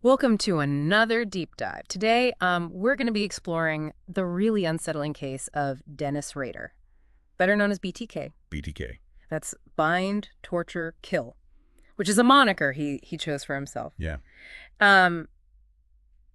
Welcome to another deep dive. Today, we're going to be exploring the really unsettling case of Dennis Rader, better known as BTK. BTK. That's bind, torture, kill, which is a moniker he chose for himself. Yeah. Um,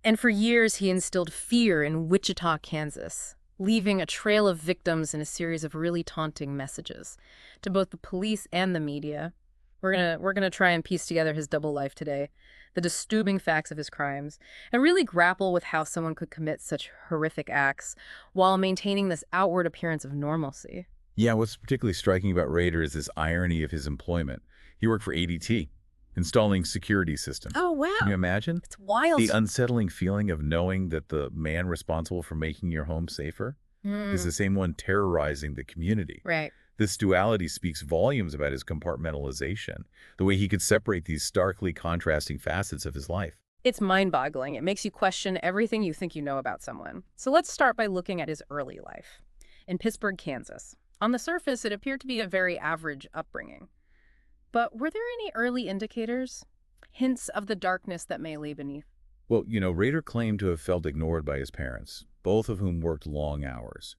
and for years, he instilled fear in Wichita, Kansas, leaving a trail of victims and a series of really taunting messages to both the police and the media. We're gonna try and piece together his double life today, the disturbing facts of his crimes, and really grapple with how someone could commit such horrific acts while maintaining this outward appearance of normalcy. Yeah, what's particularly striking about Rader is this irony of his employment. He worked for ADT, installing security systems. Oh, Can you wow. imagine? It's wild. The unsettling feeling of knowing that the man responsible for making your home safer is the same one terrorizing the community. Right. This duality speaks volumes about his compartmentalization, the way he could separate these starkly contrasting facets of his life. It's mind-boggling. It makes you question everything you think you know about someone. So let's start by looking at his early life. In Pittsburgh, Kansas. On the surface, it appeared to be a very average upbringing. But were there any early indicators? Hints of the darkness that may lay beneath? Well, Rader claimed to have felt ignored by his parents, both of whom worked long hours.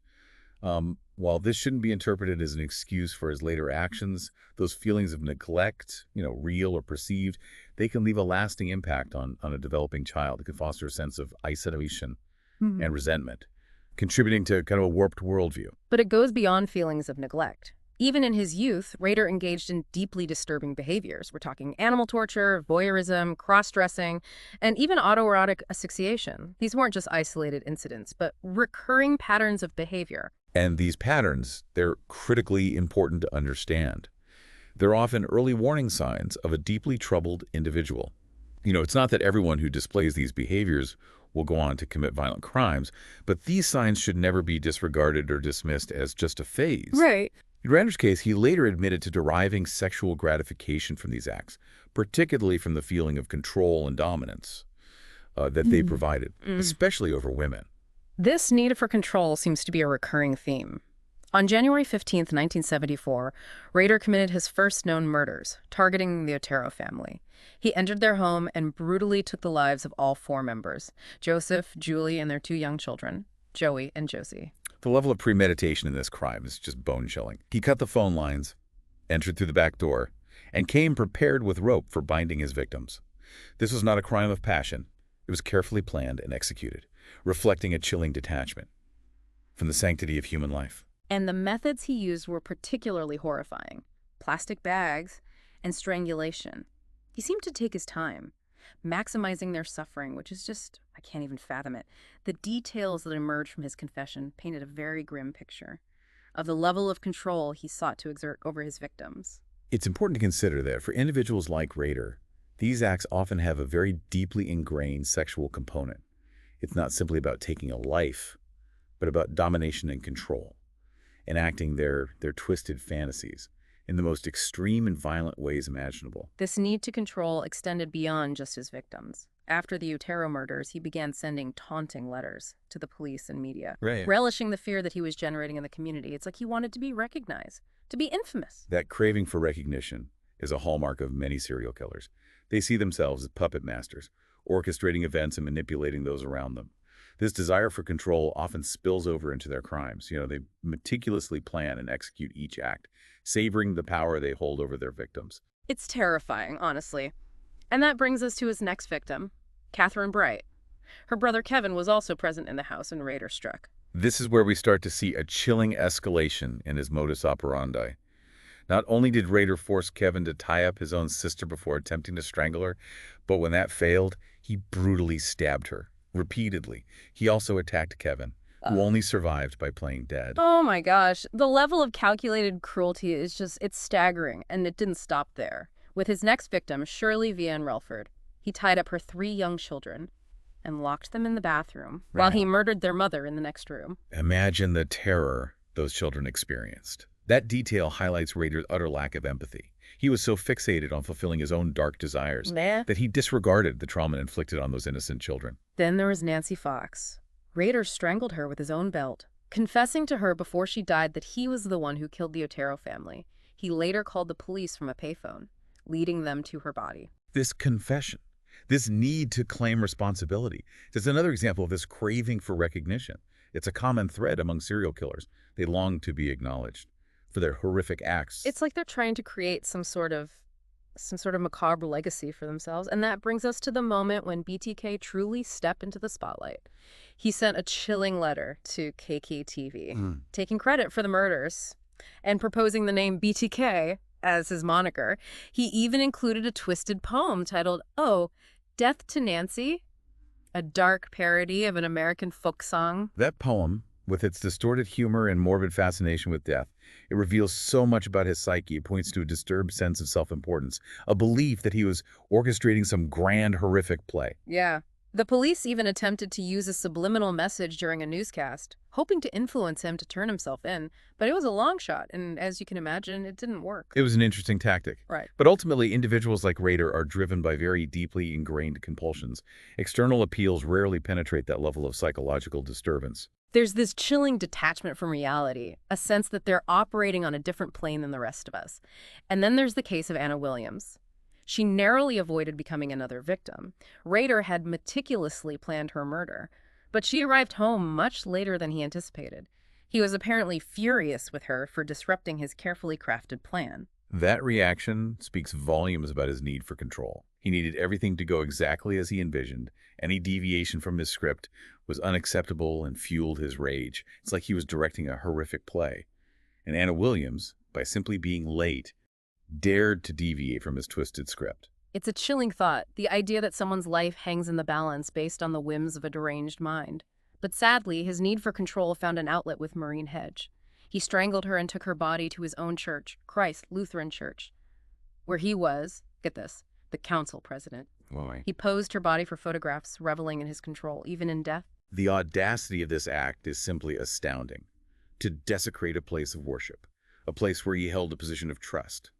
While this shouldn't be interpreted as an excuse for his later actions, those feelings of neglect, real or perceived, they can leave a lasting impact on a developing child. It can foster a sense of isolation and resentment, contributing to kind of a warped worldview. But it goes beyond feelings of neglect. Even in his youth, Rader engaged in deeply disturbing behaviors. We're talking animal torture, voyeurism, cross-dressing, and even autoerotic asphyxiation. These weren't just isolated incidents, but recurring patterns of behavior. And these patterns, they're critically important to understand. They're often early warning signs of a deeply troubled individual. It's not that everyone who displays these behaviors will go on to commit violent crimes, but these signs should never be disregarded or dismissed as just a phase. Right. In Rander's case, he later admitted to deriving sexual gratification from these acts, particularly from the feeling of control and dominance that they provided, especially over women. This need for control seems to be a recurring theme. On January 15th, 1974, Rader committed his first known murders, targeting the Otero family. He entered their home and brutally took the lives of all four members, Joseph, Julie, and their two young children, Joey and Josie. The level of premeditation in this crime is just bone-chilling. He cut the phone lines, entered through the back door, and came prepared with rope for binding his victims. This was not a crime of passion. It was carefully planned and executed, reflecting a chilling detachment from the sanctity of human life. And the methods he used were particularly horrifying. Plastic bags and strangulation. He seemed to take his time, maximizing their suffering, which is just, I can't even fathom it. The details that emerged from his confession painted a very grim picture of the level of control he sought to exert over his victims. It's important to consider that for individuals like Rader, these acts often have a very deeply ingrained sexual component. It's not simply about taking a life, but about domination and control, enacting their twisted fantasies in the most extreme and violent ways imaginable. This need to control extended beyond just his victims. After the Otero murders, he began sending taunting letters to the police and media, Right. relishing the fear that he was generating in the community. It's like he wanted to be recognized, to be infamous. That craving for recognition is a hallmark of many serial killers. They see themselves as puppet masters, orchestrating events and manipulating those around them. This desire for control often spills over into their crimes. They meticulously plan and execute each act, savoring the power they hold over their victims. It's terrifying, honestly. And that brings us to his next victim, Catherine Bright. Her brother Kevin was also present in the house when Rader struck. This is where we start to see a chilling escalation in his modus operandi. Not only did Rader force Kevin to tie up his own sister before attempting to strangle her, but when that failed, he brutally stabbed her, repeatedly. He also attacked Kevin, who only survived by playing dead. Oh my gosh, the level of calculated cruelty is it's staggering, and it didn't stop there. With his next victim, Shirley Vian Relford, he tied up her three young children and locked them in the bathroom while he murdered their mother in the next room. Imagine the terror those children experienced. That detail highlights Rader's utter lack of empathy. He was so fixated on fulfilling his own dark desires that he disregarded the trauma inflicted on those innocent children. Then there was Nancy Fox. Rader strangled her with his own belt, confessing to her before she died that he was the one who killed the Otero family. He later called the police from a payphone, leading them to her body. This confession, This need to claim responsibility. It's another example of this craving for recognition. It's a common thread among serial killers. They long to be acknowledged for their horrific acts. It's like they're trying to create some sort of macabre legacy for themselves. And that brings us to the moment when BTK truly stepped into the spotlight. He sent a chilling letter to KKTV, taking credit for the murders and proposing the name BTK as his moniker. He even included a twisted poem titled, "Oh, Death to Nancy," a dark parody of an American folk song. That poem, with its distorted humor and morbid fascination with death, it reveals so much about his psyche. It points to a disturbed sense of self-importance, a belief that he was orchestrating some grand, horrific play. Yeah. The police even attempted to use a subliminal message during a newscast, hoping to influence him to turn himself in, but it was a long shot, and as you can imagine, it didn't work. It was an interesting tactic. Right. But ultimately, individuals like Rader are driven by very deeply ingrained compulsions. External appeals rarely penetrate that level of psychological disturbance. There's this chilling detachment from reality, a sense that they're operating on a different plane than the rest of us. And then there's the case of Anna Williams. She narrowly avoided becoming another victim. Rader had meticulously planned her murder, but she arrived home much later than he anticipated. He was apparently furious with her for disrupting his carefully crafted plan. That reaction speaks volumes about his need for control. He needed everything to go exactly as he envisioned. Any deviation from his script was unacceptable and fueled his rage. It's like he was directing a horrific play. And Anna Williams, by simply being late, dared to deviate from his twisted script. It's a chilling thought, the idea that someone's life hangs in the balance based on the whims of a deranged mind. But sadly, his need for control found an outlet with Maureen Hedge. He strangled her and took her body to his own church, Christ Lutheran Church, where he was, get this, the council president. Why? He posed her body for photographs, reveling in his control, even in death. The audacity of this act is simply astounding. To desecrate a place of worship, a place where he held a position of trust,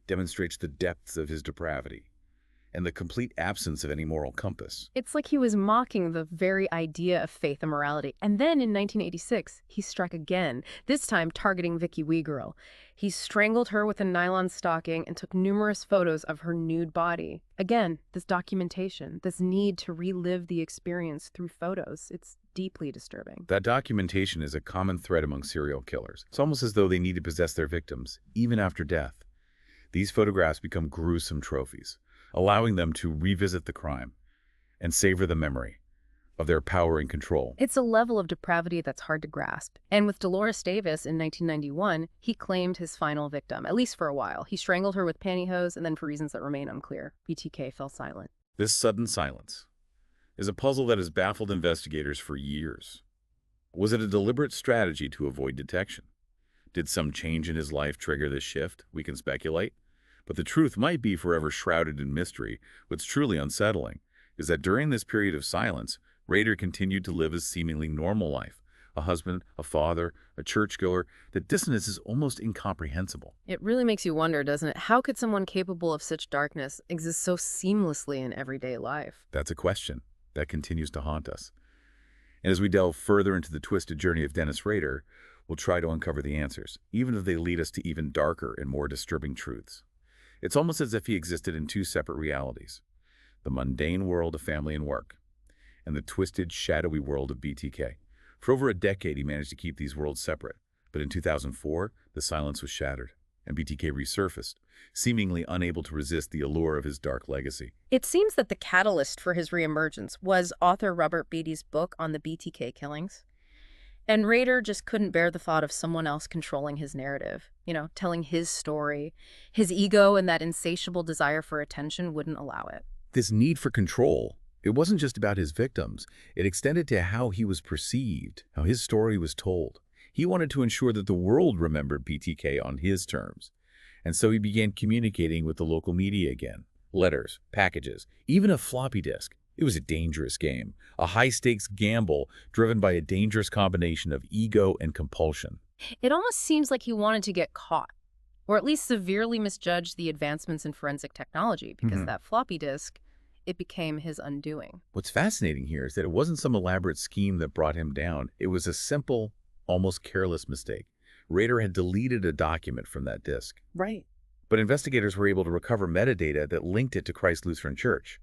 demonstrates the depths of his depravity and the complete absence of any moral compass. It's like he was mocking the very idea of faith and morality. And then in 1986, he struck again, this time targeting Vicky Weigirl. He strangled her with a nylon stocking and took numerous photos of her nude body. Again, this documentation, this need to relive the experience through photos, it's deeply disturbing. That documentation is a common thread among serial killers. It's almost as though they need to possess their victims, even after death. These photographs become gruesome trophies, allowing them to revisit the crime and savor the memory of their power and control. It's a level of depravity that's hard to grasp. And with Dolores Davis in 1991, he claimed his final victim, at least for a while. He strangled her with pantyhose, and then for reasons that remain unclear, BTK fell silent. This sudden silence is a puzzle that has baffled investigators for years. Was it a deliberate strategy to avoid detection? Did some change in his life trigger this shift? We can speculate. But the truth might be forever shrouded in mystery. What's truly unsettling is that during this period of silence, Rader continued to live a seemingly normal life. A husband, a father, a churchgoer. The dissonance is almost incomprehensible. It really makes you wonder, doesn't it? How could someone capable of such darkness exist so seamlessly in everyday life? That's a question that continues to haunt us. And as we delve further into the twisted journey of Dennis Rader, we'll try to uncover the answers, even if they lead us to even darker and more disturbing truths. It's almost as if he existed in two separate realities: the mundane world of family and work, and the twisted, shadowy world of BTK. For over a decade, he managed to keep these worlds separate. But in 2004, the silence was shattered, and BTK resurfaced, seemingly unable to resist the allure of his dark legacy. It seems that the catalyst for his reemergence was author Robert Beatty's book on the BTK killings. And Rader just couldn't bear the thought of someone else controlling his narrative, telling his story. His ego and that insatiable desire for attention wouldn't allow it. This need for control, it wasn't just about his victims. It extended to how he was perceived, how his story was told. He wanted to ensure that the world remembered BTK on his terms. And so he began communicating with the local media again. Letters, packages, even a floppy disk. It was a dangerous game, a high-stakes gamble driven by a dangerous combination of ego and compulsion. It almost seems like he wanted to get caught, or at least severely misjudge the advancements in forensic technology, because that floppy disk, it became his undoing. What's fascinating here is that it wasn't some elaborate scheme that brought him down. It was a simple, almost careless mistake. Rader had deleted a document from that disk. Right. But investigators were able to recover metadata that linked it to Christ Lutheran Church.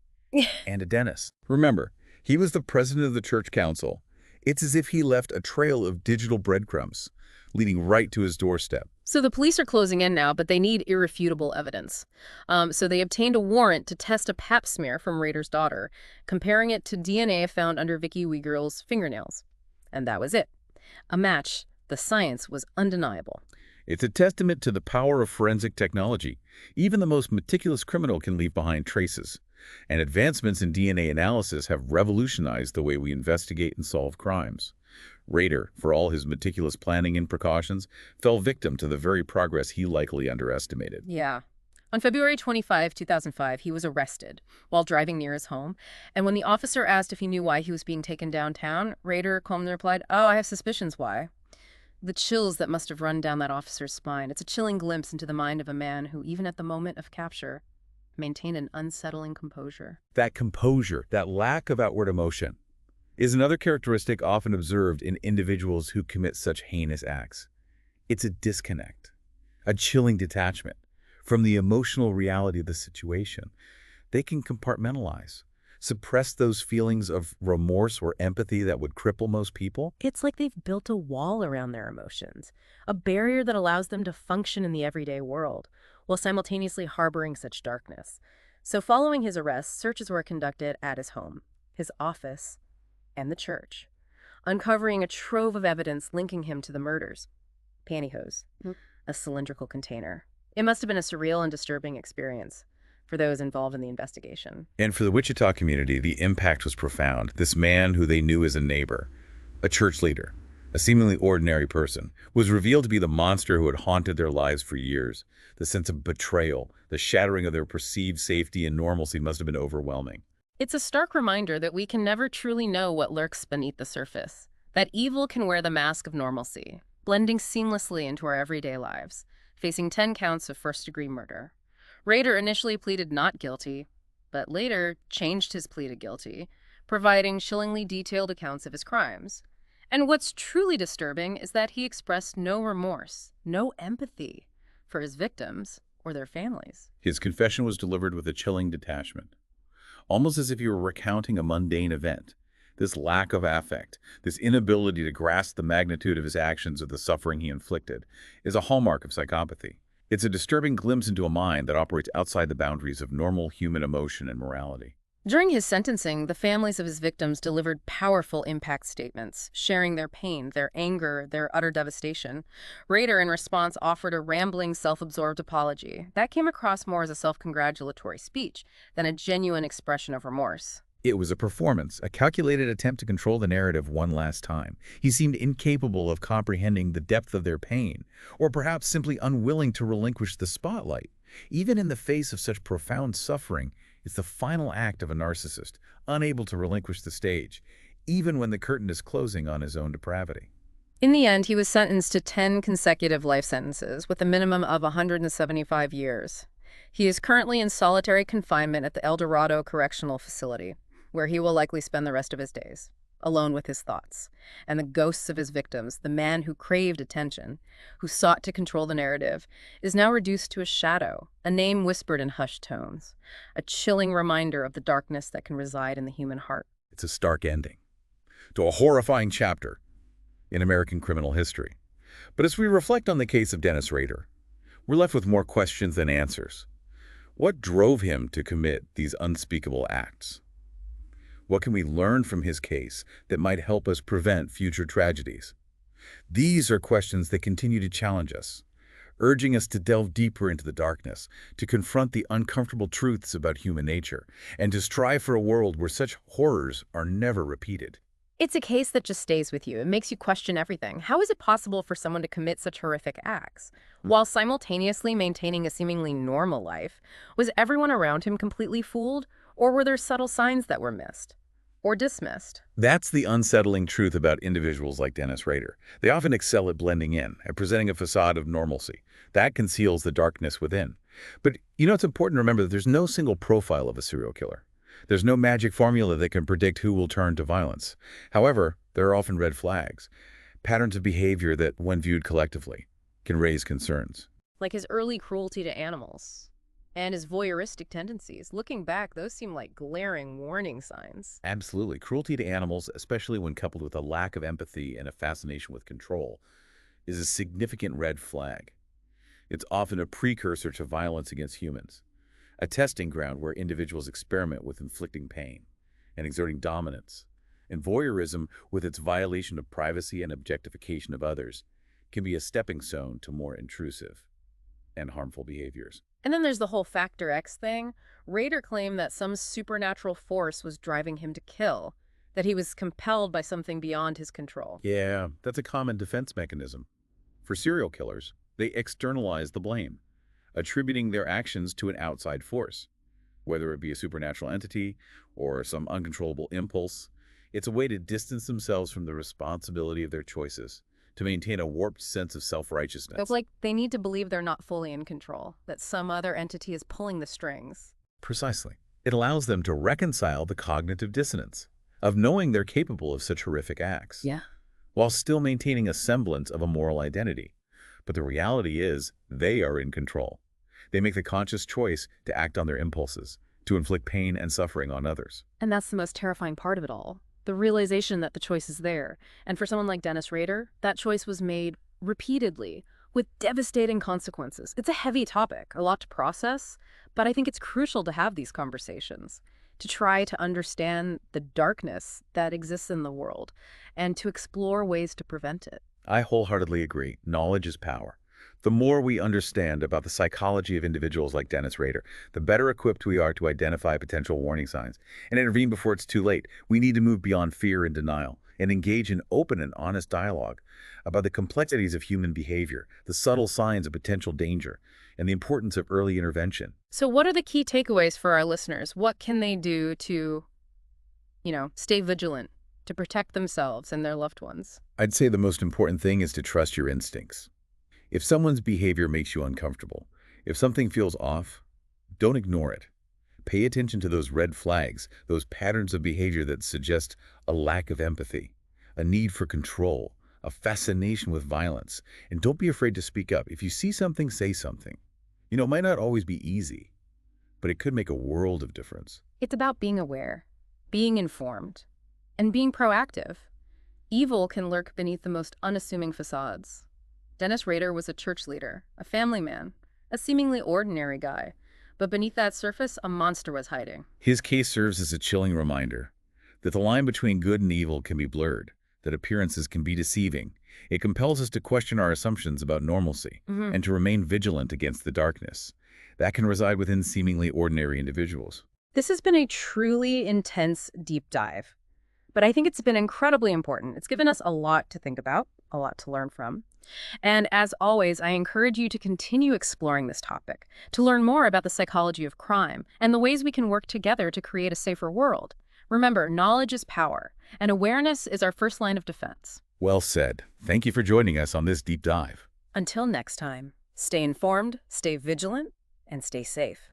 and to Dennis. Remember, he was the president of the church council. It's as if he left a trail of digital breadcrumbs, leading right to his doorstep. So the police are closing in now, but they need irrefutable evidence. So they obtained a warrant to test a pap smear from Rader's daughter, comparing it to DNA found under Vicky Weigurl's fingernails. And that was it. A match. The science was undeniable. It's a testament to the power of forensic technology. Even the most meticulous criminal can leave behind traces. And advancements in DNA analysis have revolutionized the way we investigate and solve crimes. Rader, for all his meticulous planning and precautions, fell victim to the very progress he likely underestimated. Yeah. On February 25, 2005, he was arrested while driving near his home. And when the officer asked if he knew why he was being taken downtown, Rader calmly replied, "Oh, I have suspicions why." The chills that must have run down that officer's spine. It's a chilling glimpse into the mind of a man who, even at the moment of capture, maintained an unsettling composure. That composure, that lack of outward emotion, is another characteristic often observed in individuals who commit such heinous acts. It's a disconnect, a chilling detachment from the emotional reality of the situation. They can compartmentalize, suppress those feelings of remorse or empathy that would cripple most people. It's like they've built a wall around their emotions, a barrier that allows them to function in the everyday world, while simultaneously harboring such darkness. So following his arrest, searches were conducted at his home, his office, and the church, uncovering a trove of evidence linking him to the murders. Pantyhose, a cylindrical container. It must have been a surreal and disturbing experience for those involved in the investigation. And for the Wichita community, the impact was profound. This man who they knew as a neighbor, a church leader, a seemingly ordinary person, was revealed to be the monster who had haunted their lives for years. The sense of betrayal, the shattering of their perceived safety and normalcy must have been overwhelming. It's a stark reminder that we can never truly know what lurks beneath the surface, that evil can wear the mask of normalcy, blending seamlessly into our everyday lives, facing 10 counts of first-degree murder. Rader initially pleaded not guilty, but later changed his plea to guilty, providing chillingly detailed accounts of his crimes. And what's truly disturbing is that he expressed no remorse, no empathy for his victims or their families. His confession was delivered with a chilling detachment, almost as if he were recounting a mundane event. This lack of affect, this inability to grasp the magnitude of his actions or the suffering he inflicted, is a hallmark of psychopathy. It's a disturbing glimpse into a mind that operates outside the boundaries of normal human emotion and morality. During his sentencing, the families of his victims delivered powerful impact statements, sharing their pain, their anger, their utter devastation. Rader, in response, offered a rambling, self-absorbed apology. That came across more as a self-congratulatory speech than a genuine expression of remorse. It was a performance, a calculated attempt to control the narrative one last time. He seemed incapable of comprehending the depth of their pain, or perhaps simply unwilling to relinquish the spotlight. Even in the face of such profound suffering, it's the final act of a narcissist, unable to relinquish the stage, even when the curtain is closing on his own depravity. In the end, he was sentenced to 10 consecutive life sentences, with a minimum of 175 years. He is currently in solitary confinement at the El Dorado Correctional Facility, where he will likely spend the rest of his days, alone with his thoughts, and the ghosts of his victims. The man who craved attention, who sought to control the narrative, is now reduced to a shadow, a name whispered in hushed tones, a chilling reminder of the darkness that can reside in the human heart. It's a stark ending to a horrifying chapter in American criminal history. But as we reflect on the case of Dennis Rader, we're left with more questions than answers. What drove him to commit these unspeakable acts? What can we learn from his case that might help us prevent future tragedies? These are questions that continue to challenge us, urging us to delve deeper into the darkness, to confront the uncomfortable truths about human nature, and to strive for a world where such horrors are never repeated. It's a case that just stays with you. It makes you question everything. How is it possible for someone to commit such horrific acts while simultaneously maintaining a seemingly normal life? Was everyone around him completely fooled, or were there subtle signs that were missed or dismissed? That's the unsettling truth about individuals like Dennis Rader. They often excel at blending in, at presenting a facade of normalcy. That conceals the darkness within. But it's important to remember that there's no single profile of a serial killer. There's no magic formula that can predict who will turn to violence. However, there are often red flags, patterns of behavior that, when viewed collectively, can raise concerns. Like his early cruelty to animals, And his voyeuristic tendencies. Looking back, those seem like glaring warning signs. Absolutely. Cruelty to animals, especially when coupled with a lack of empathy and a fascination with control, is a significant red flag. It's often a precursor to violence against humans, a testing ground where individuals experiment with inflicting pain and exerting dominance. And voyeurism, with its violation of privacy and objectification of others, can be a stepping stone to more intrusive and harmful behaviors. And then there's the whole Factor X thing. Rader claimed that some supernatural force was driving him to kill, that he was compelled by something beyond his control. Yeah, that's a common defense mechanism. For serial killers, they externalize the blame, attributing their actions to an outside force, whether it be a supernatural entity or some uncontrollable impulse. It's a way to distance themselves from the responsibility of their choices, to maintain a warped sense of self-righteousness. It's like they need to believe they're not fully in control, that some other entity is pulling the strings. Precisely. It allows them to reconcile the cognitive dissonance of knowing they're capable of such horrific acts, Yeah. while still maintaining a semblance of a moral identity. But the reality is, they are in control. They make the conscious choice to act on their impulses, to inflict pain and suffering on others. And that's the most terrifying part of it all. The realization that the choice is there. And for someone like Dennis Rader, that choice was made repeatedly with devastating consequences. It's a heavy topic, a lot to process, but I think it's crucial to have these conversations, to try to understand the darkness that exists in the world and to explore ways to prevent it. I wholeheartedly agree. Knowledge is power. The more we understand about the psychology of individuals like Dennis Rader, the better equipped we are to identify potential warning signs and intervene before it's too late. We need to move beyond fear and denial and engage in open and honest dialogue about the complexities of human behavior, the subtle signs of potential danger, and the importance of early intervention. So what are the key takeaways for our listeners? What can they do to, stay vigilant, to protect themselves and their loved ones? I'd say the most important thing is to trust your instincts. If someone's behavior makes you uncomfortable, if something feels off, don't ignore it. Pay attention to those red flags, those patterns of behavior that suggest a lack of empathy, a need for control, a fascination with violence. And don't be afraid to speak up. If you see something, say something. It might not always be easy, but it could make a world of difference. It's about being aware, being informed, and being proactive. Evil can lurk beneath the most unassuming facades. Dennis Rader was a church leader, a family man, a seemingly ordinary guy. But beneath that surface, a monster was hiding. His case serves as a chilling reminder that the line between good and evil can be blurred, that appearances can be deceiving. It compels us to question our assumptions about normalcy and to remain vigilant against the darkness that can reside within seemingly ordinary individuals. This has been a truly intense deep dive, but I think it's been incredibly important. It's given us a lot to think about, a lot to learn from. And as always, I encourage you to continue exploring this topic, to learn more about the psychology of crime and the ways we can work together to create a safer world. Remember, knowledge is power, and awareness is our first line of defense. Well said. Thank you for joining us on this deep dive. Until next time, stay informed, stay vigilant, and stay safe.